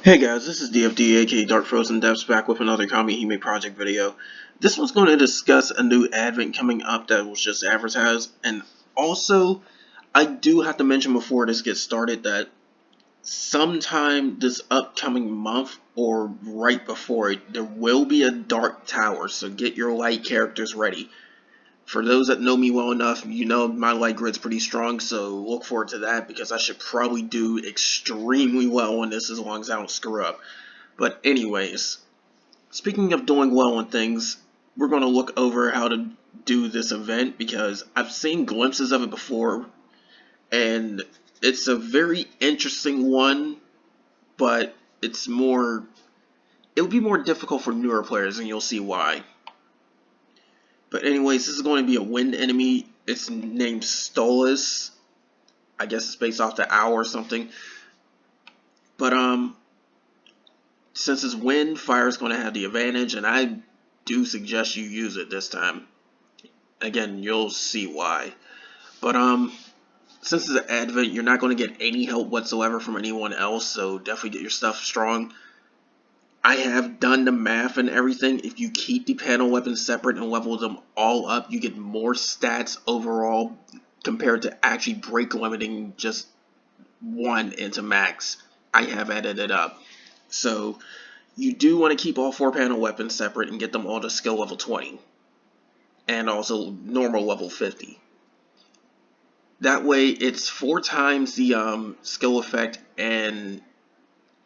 Hey guys, this is DFD aka Dark Frozen Devs back with another Kamihime project video. This one's going to discuss a new advent coming up that was just advertised, and also I do have to mention before this gets started that sometime this upcoming month or right before it, there will be a Dark Tower, so get your light characters ready. For those that know me well enough, you know my light grid's pretty strong, so look forward to that because I should probably do extremely well on this as long as I don't screw up. But anyways, speaking of doing well on things, we're going to look over how to do this event because I've seen glimpses of it before and it's a very interesting one, but it would be more difficult for newer players and you'll see why. But anyways, this is going to be a wind enemy. It's named Stolas. I guess it's based off the owl or something. But since it's wind, fire is going to have the advantage, and I do suggest you use it this time. Again, you'll see why. But since it's an advent, you're not going to get any help whatsoever from anyone else, so definitely get your stuff strong. I have done the math and everything. If you keep the panel weapons separate and level them all up, you get more stats overall compared to actually break limiting just one into max. I have added it up. So you do want to keep all 4 panel weapons separate and get them all to skill level 20. And also normal level 50. That way it's 4 times the skill effect and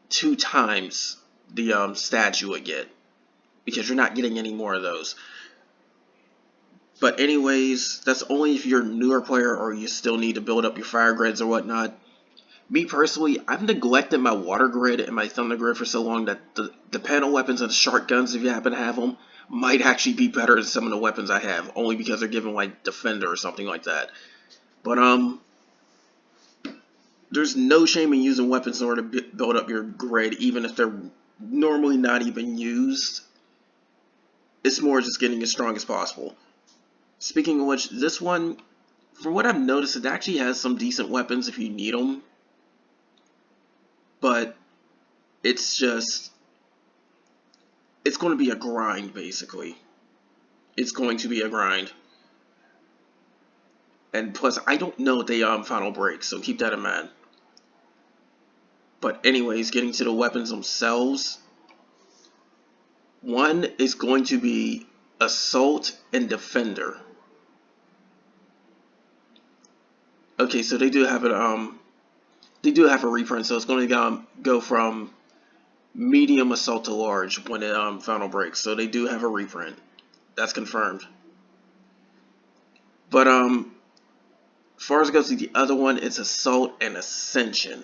2 times the stats you would get. Because you're not getting any more of those. But anyways, that's only if you're a newer player or you still need to build up your fire grids or whatnot. Me personally, I've neglected my water grid and my thunder grid for so long that the panel weapons and the shark guns, if you happen to have them, might actually be better than some of the weapons I have, only because they're given like defender or something like that. But there's no shame in using weapons in order to build up your grid, even if they're normally not even used. It's more just getting as strong as possible. Speaking of which, this one, from what I've noticed, it actually has some decent weapons if you need them. But it's going to be a grind, basically. It's going to be a grind. And plus, I don't know what they final break, so keep that in mind. But anyways, getting to the weapons themselves. One is going to be Assault and Defender. Okay, so they do have a reprint, so it's going to go from medium assault to large when it final breaks. So they do have a reprint. That's confirmed. But as far as it goes to the other one, it's Assault and Ascension.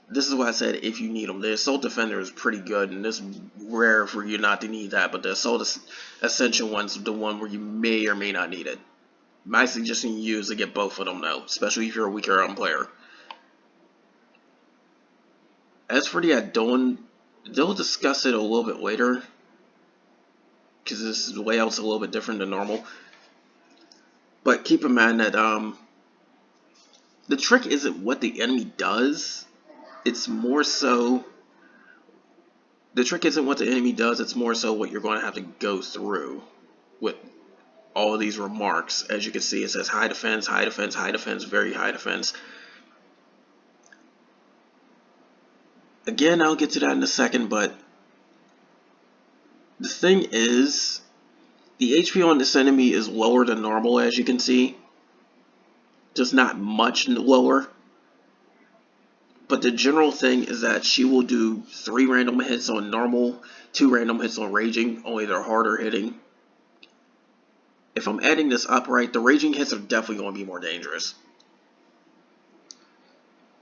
This is why I said if you need them. The Assault Defender is pretty good, and it's rare for you not to need that, but the Assault Ascension one's the one where you may or may not need it. My suggestion you use to get both of them, though, especially if you're a weaker player. As for the add-on, they'll discuss it a little bit later, because this layout's a little bit different than normal. But keep in mind that the trick isn't what the enemy does. It's more so, the trick isn't what the enemy does, it's more so what you're going to have to go through with all of these remarks. As you can see, it says high defense, high defense, high defense, very high defense. Again, I'll get to that in a second, but the thing is, the HP on this enemy is lower than normal, as you can see. Just not much lower. But the general thing is that she will do 3 random hits on normal, 2 random hits on raging, only they're harder hitting. If I'm adding this up right, the raging hits are definitely going to be more dangerous.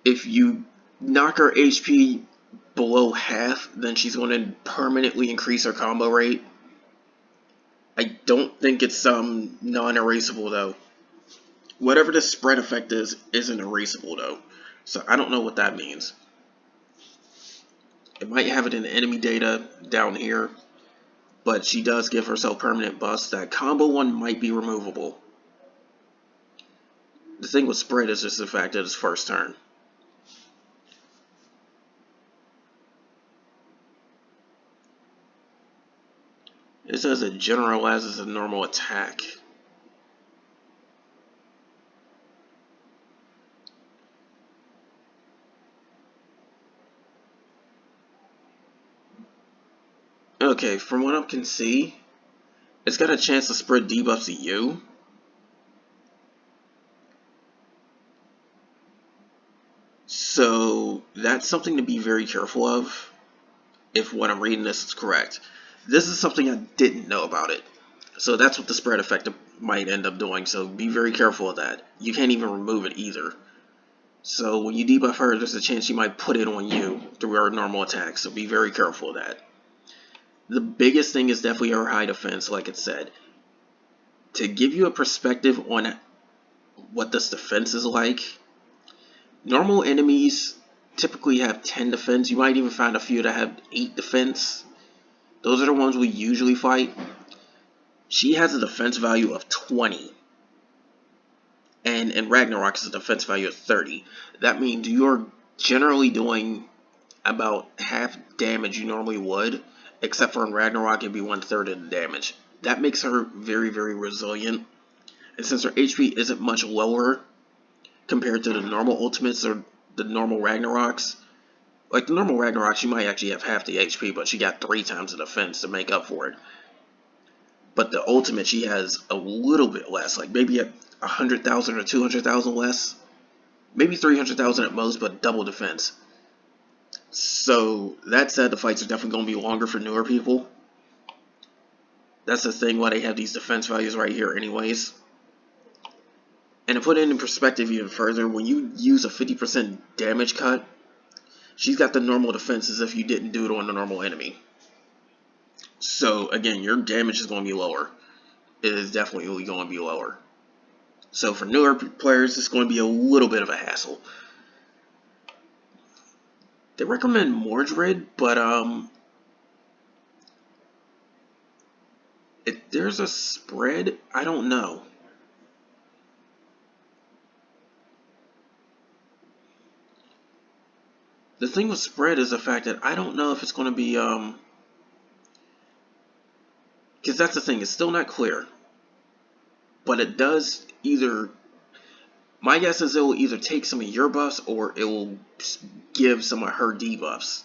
If you knock her HP below half, then she's going to permanently increase her combo rate. I don't think it's non-erasable though. Whatever the spread effect is, isn't erasable though. So I don't know what that means. It might have it in the enemy data down here, but she does give herself permanent buffs. That combo one might be removable. The thing with spread is just the fact that it's first turn. It says it generalizes a normal attack. Okay, from what I can see, it's got a chance to spread debuffs to you. So that's something to be very careful of, if what I'm reading this is correct. This is something I didn't know about it. So that's what the spread effect might end up doing, so be very careful of that. You can't even remove it either. So when you debuff her, there's a chance she might put it on you through her normal attack, so be very careful of that. The biggest thing is definitely her high defense, like it said. To give you a perspective on what this defense is like, normal enemies typically have 10 defense. You might even find a few that have 8 defense. Those are the ones we usually fight. She has a defense value of 20. And in Ragnarok, it's a defense value of 30. That means you're generally doing about half damage you normally would, except for in Ragnarok, it'd be 1/3 of the damage. That makes her very, very resilient. And since her HP isn't much lower compared to the normal ultimates or the normal Ragnaroks, like the normal Ragnaroks, she might actually have half the HP, but she got 3 times the defense to make up for it. But the ultimate, she has a little bit less, like maybe 100,000 or 200,000 less, maybe 300,000 at most, but double defense. So that said, the fights are definitely going to be longer for newer people. That's the thing why they have these defense values right here anyways. And to put it in perspective even further, when you use a 50% damage cut, she's got the normal defense as if you didn't do it on the normal enemy. So again, your damage is going to be lower. It is definitely going to be lower. So for newer players, it's going to be a little bit of a hassle. They recommend Mordred, but if there's a spread, I don't know. The thing with spread is the fact that I don't know if it's going to be because that's the thing, it's still not clear. But it does either, my guess is it will either take some of your buffs or it will give some of her debuffs.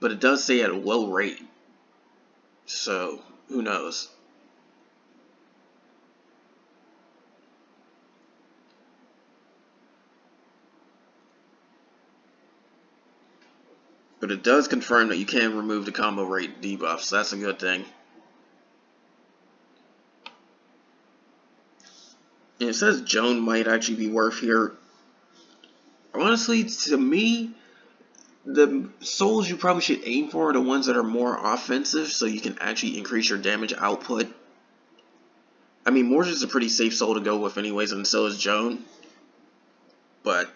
But it does say at a low rate. So, who knows? But it does confirm that you can remove the combo rate debuffs. So that's a good thing. And it says Joan might actually be worth here. Honestly, to me, the souls you probably should aim for are the ones that are more offensive, so you can actually increase your damage output. I mean, Mordred's a pretty safe soul to go with anyways, and so is Joan. But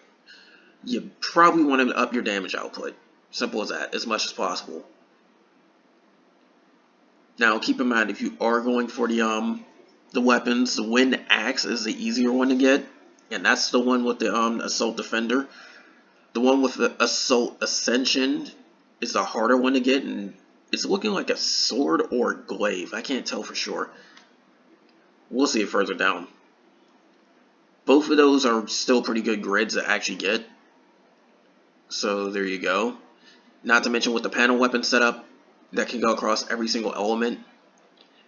you probably want to up your damage output. Simple as that, as much as possible. Now, keep in mind, if you are going for the weapons, the Wind Axe is the easier one to get, and that's the one with the Assault Defender. The one with the Assault Ascension is the harder one to get, and it's looking like a sword or a glaive. I can't tell for sure. We'll see it further down. Both of those are still pretty good grids to actually get. So there you go. Not to mention with the panel weapon setup that can go across every single element.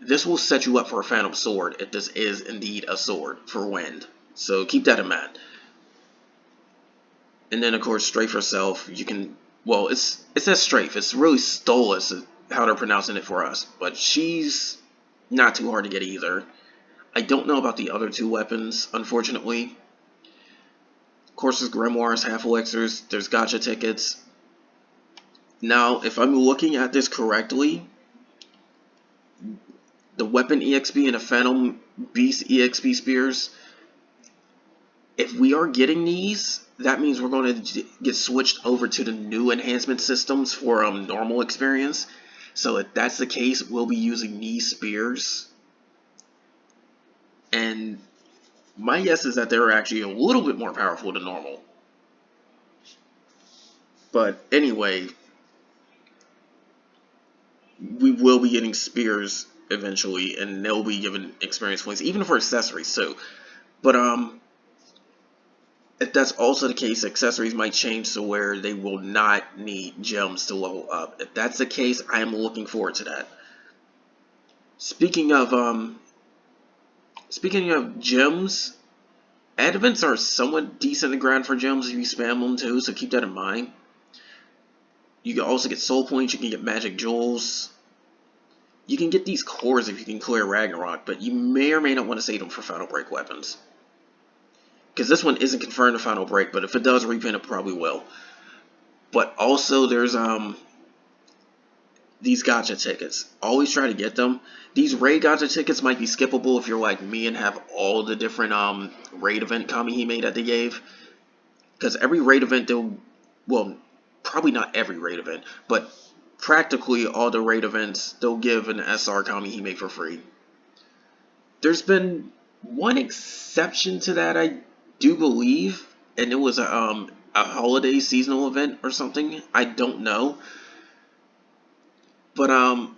This will set you up for a Phantom Sword if this is indeed a sword for wind. So keep that in mind. And then of course Strafe herself, you can, well, it says Strafe. It's really Stolas how they're pronouncing it for us. But she's not too hard to get either. I don't know about the other two weapons, unfortunately. Of course, there's grimoires, half elixirs, there's gacha tickets. Now, if I'm looking at this correctly, the weapon EXP and the Phantom Beast EXP spears, if we are getting these, that means we're going to get switched over to the new enhancement systems for normal experience. So if that's the case, we'll be using these spears. And my guess is that they're actually a little bit more powerful than normal. But anyway, we will be getting spears eventually, and they'll be given experience points, even for accessories too. But if that's also the case, accessories might change to where they will not need gems to level up. If that's the case, I am looking forward to that. Speaking of gems, advents are somewhat decent to grind for gems if you spam them too, so keep that in mind. You can also get soul points, you can get magic jewels. You can get these cores if you can clear Ragnarok, but you may or may not want to save them for Final Break weapons. Because this one isn't confirmed to Final Break, but if it does reprint, it probably will. But also, there's these gacha tickets. Always try to get them. These raid gacha tickets might be skippable if you're like me and have all the different raid event Kamihime that they gave. Because every raid event, well, probably not every raid event, but practically all the raid events, they'll give an SR Kamihime for free. There's been one exception to that, I do believe, and it was a holiday seasonal event or something. I don't know, but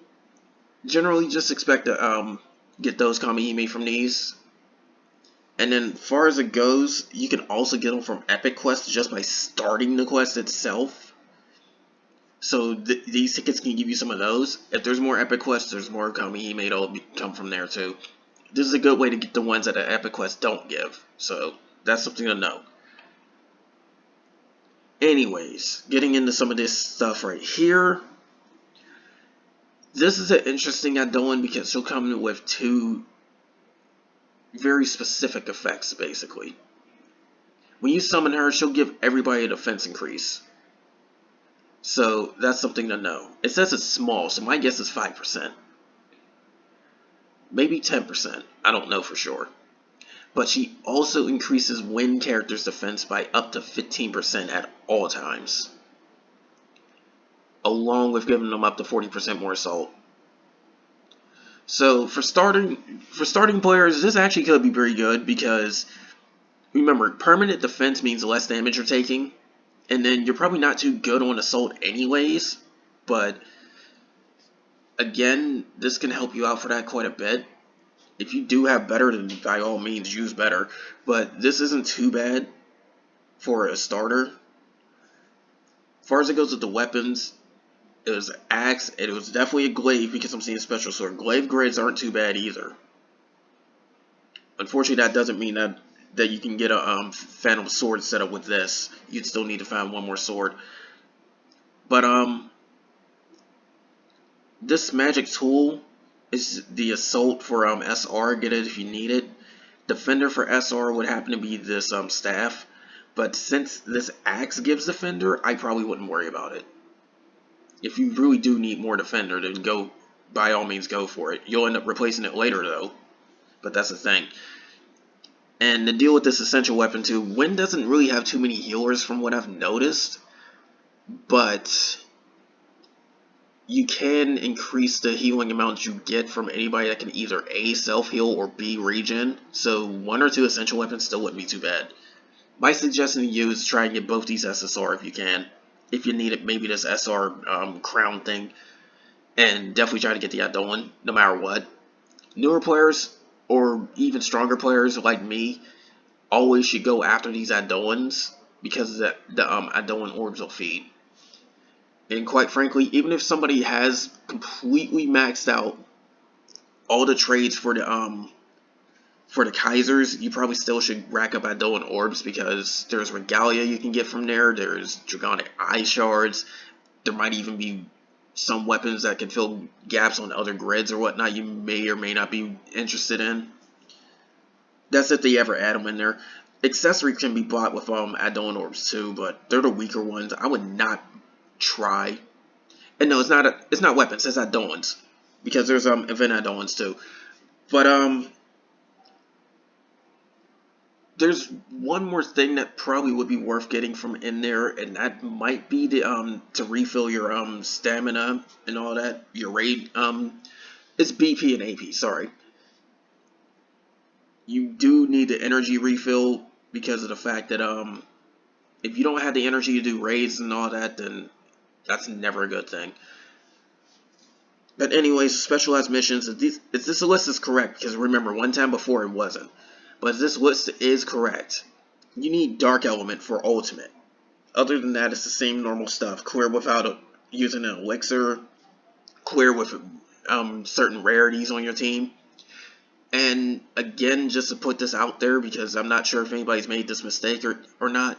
generally just expect to get those Kamihime from these. And then, far as it goes, you can also get them from Epic Quest just by starting the quest itself. So these tickets can give you some of those. If there's more Epic Quests, there's more Kamihime that'll come from there too. This is a good way to get the ones that the Epic Quest don't give. So that's something to know. Anyways, getting into some of this stuff right here. This is an interesting add-on because she'll come with two very specific effects, basically. When you summon her, she'll give everybody a defense increase. So that's something to know. It says it's small, so my guess is 5%. Maybe 10%. I don't know for sure. But she also increases wind characters' defense by up to 15% at all times, along with giving them up to 40% more assault. So for starting players, this actually could be pretty good because remember, permanent defense means less damage you're taking, and then you're probably not too good on assault anyways. But again, this can help you out for that quite a bit. If you do have better, then by all means use better. But this isn't too bad for a starter. As far as it goes with the weapons, it was an axe, and it was definitely a glaive because I'm seeing special sword. Glaive grids aren't too bad either. Unfortunately, that doesn't mean that you can get a phantom sword set up with this. You'd still need to find one more sword. But this magic tool is the assault for SR. Get it if you need it. Defender for SR would happen to be this staff. But since this axe gives defender, I probably wouldn't worry about it. If you really do need more defender, then go, by all means, go for it. You'll end up replacing it later, though. But that's the thing. And to deal with this essential weapon, too, Wind doesn't really have too many healers from what I've noticed. But you can increase the healing amount you get from anybody that can either A, self-heal, or B, regen. So 1 or 2 essential weapons still wouldn't be too bad. My suggestion to you is try and get both these SSR if you can. If you need it, maybe this SR crown thing. And definitely try to get the add-on, no matter what. Newer players, or even stronger players like me, always should go after these add-ons because the add-on orbs will feed. And quite frankly, even if somebody has completely maxed out all the trades for the Kaisers, you probably still should rack up add-on orbs because there's Regalia you can get from there. There's Dragonic Eye Shards. There might even be some weapons that can fill gaps on other grids or whatnot you may or may not be interested in. That's if they ever add them in there. Accessories can be bought with add-on orbs too, but they're the weaker ones. I would not try. And no, it's not weapons, it's add-ons. Because there's event add-ons too. But there's one more thing that probably would be worth getting from in there, and that might be the to refill your stamina and all that. Your raid it's BP and AP, sorry. You do need the energy refill because of the fact that if you don't have the energy to do raids and all that, then that's never a good thing. But anyways, specialized missions, if this list is correct, because remember, one time before it wasn't. But if this list is correct, you need Dark Element for Ultimate. Other than that, it's the same normal stuff. Clear without using an elixir. Clear with certain rarities on your team. And again, just to put this out there, because I'm not sure if anybody's made this mistake or not,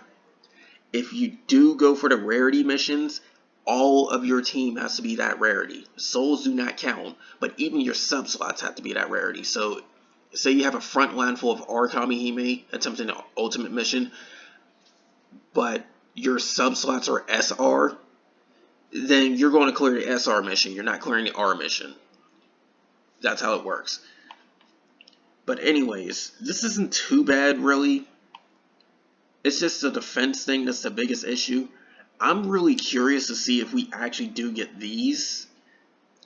if you do go for the rarity missions, all of your team has to be that rarity. Souls do not count, but even your sub slots have to be that rarity. So, say you have a front line full of R Kamihime attempting an ultimate mission, but your sub slots are SR, then you're going to clear the SR mission. You're not clearing the R mission. That's how it works. But anyways, this isn't too bad, really. It's just the defense thing that's the biggest issue. I'm really curious to see if we actually do get these.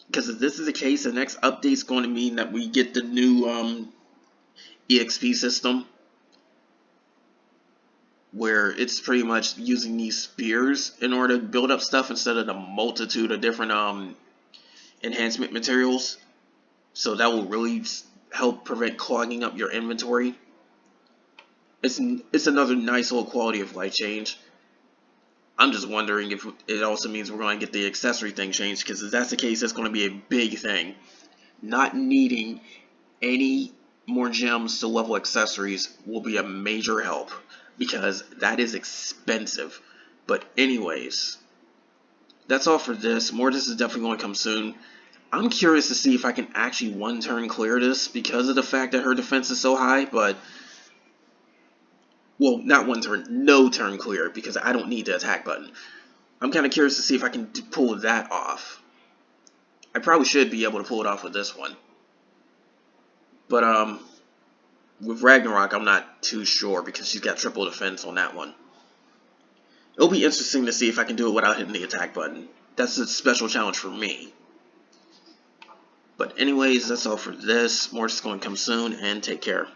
Because if this is the case, the next update is going to mean that we get the new EXP system. Where it's pretty much using these spears in order to build up stuff instead of the multitude of different enhancement materials. So that will really help prevent clogging up your inventory. It's another nice little quality of life change. I'm just wondering if it also means we're going to get the accessory thing changed, because if that's the case, that's going to be a big thing. Not needing any more gems to level accessories will be a major help, because that is expensive. But anyways, that's all for this. More of this is definitely going to come soon. I'm curious to see if I can actually one turn clear this because of the fact that her defense is so high, but well, not one turn, no turn clear, because I don't need the attack button. I'm kind of curious to see if I can pull that off. I probably should be able to pull it off with this one. But with Ragnarok, I'm not too sure because she's got triple defense on that one. It'll be interesting to see if I can do it without hitting the attack button. That's a special challenge for me. But anyways, that's all for this. More is going to come soon, and take care.